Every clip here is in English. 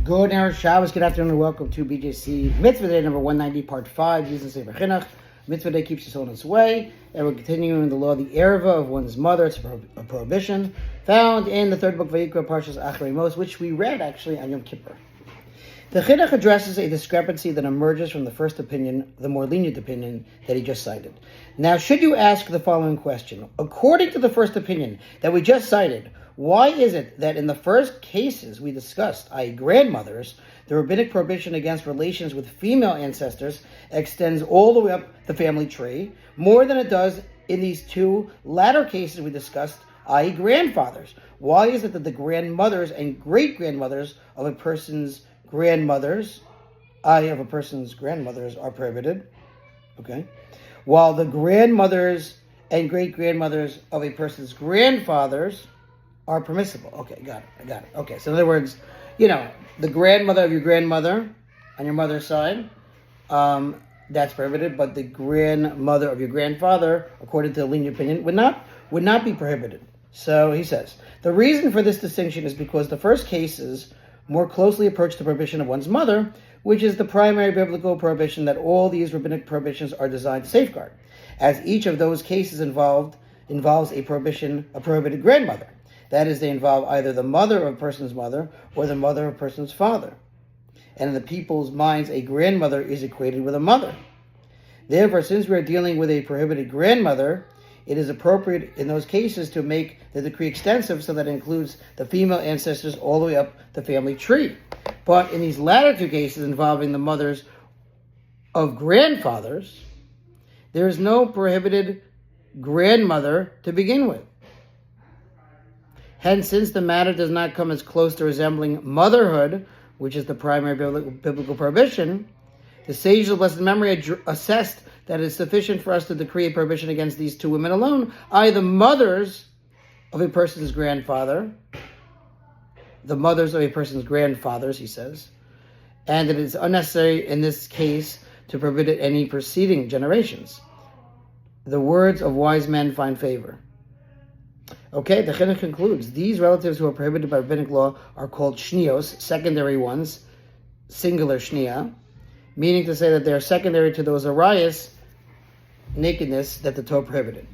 Good Erev Shabbos, good afternoon, and welcome to BJC Mitzvah Day number 190, part 5, using Sefer HaChinuch. Mitzvah Day keeps us on its way, and we're continuing the law of the Ervah of one's mother. It's a prohibition found in the third book of Vayikra, Parshas Acharei Mos, which we read actually on Yom Kippur. The Chinuch addresses a discrepancy that emerges from the first opinion, the more lenient opinion that he just cited. Now, should you ask the following question, according to the first opinion that we just cited, why is it that in the first cases we discussed, i.e. grandmothers, the rabbinic prohibition against relations with female ancestors extends all the way up the family tree, more than it does in these two latter cases we discussed, i.e. grandfathers? Why is it that the grandmothers and great-grandmothers of a person's grandmothers, of a person's grandmothers are prohibited, okay, while the grandmothers and great-grandmothers of a person's grandfathers are permissible? Okay, got it. Okay, so in other words, the grandmother of your grandmother on your mother's side, that's prohibited, but the grandmother of your grandfather, according to the lenient opinion, would not be prohibited. So he says, the reason for this distinction is because the first cases more closely approach the prohibition of one's mother, which is the primary biblical prohibition that all these rabbinic prohibitions are designed to safeguard, as each of those cases involves a prohibited grandmother. That is, they involve either the mother of a person's mother or the mother of a person's father. And in the people's minds, a grandmother is equated with a mother. Therefore, since we are dealing with a prohibited grandmother, it is appropriate in those cases to make the decree extensive so that it includes the female ancestors all the way up the family tree. But in these latter two cases involving the mothers of grandfathers, there is no prohibited grandmother to begin with. Hence, since the matter does not come as close to resembling motherhood, which is the primary biblical prohibition, the sages of blessed memory assessed that it is sufficient for us to decree a prohibition against these two women alone, i.e. the mothers of a person's grandfather, the mothers of a person's grandfathers, he says, and that it is unnecessary in this case to prohibit any preceding generations. The words of wise men find favor. Okay, the Chinuch concludes, these relatives who are prohibited by rabbinic law are called shnios, secondary ones, singular shnia, meaning to say that they are secondary to those arayas, nakedness, that the Torah prohibited.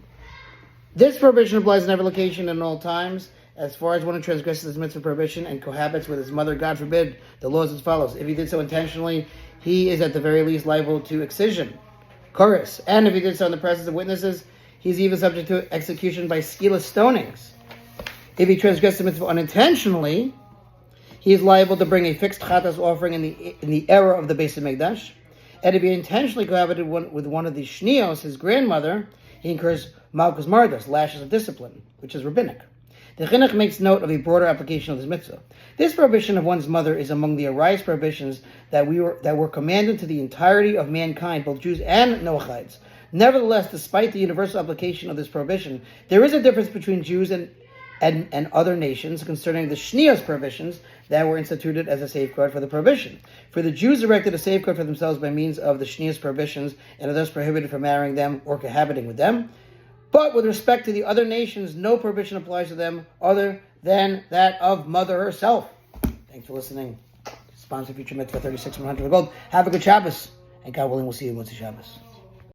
This prohibition applies in every location and in all times. As far as one who transgresses this mitzvah prohibition and cohabits with his mother, God forbid, the law is as follows. If he did so intentionally, he is at the very least liable to excision, chorus, and if he did so in the presence of witnesses, he's even subject to execution by skila stonings. If he transgresses the mitzvah unintentionally, he is liable to bring a fixed chatas offering in the era of the Beis Hamikdash. And if he intentionally cohabited with one of the shnios, his grandmother, he incurs malchus mardos, lashes of discipline, which is rabbinic. The Chinuch makes note of a broader application of this mitzvah. This prohibition of one's mother is among the arayos prohibitions that were commanded to the entirety of mankind, both Jews and Noachites. Nevertheless, despite the universal application of this prohibition, there is a difference between Jews and other nations concerning the shnios prohibitions that were instituted as a safeguard for the prohibition. For the Jews erected a safeguard for themselves by means of the shnios prohibitions and are thus prohibited from marrying them or cohabiting with them. But with respect to the other nations, no prohibition applies to them other than that of mother herself. Thanks for listening. Sponsor Future Mitzvah 36 100 Gold. Have a good Shabbos, and God willing, we'll see you once a Shabbos.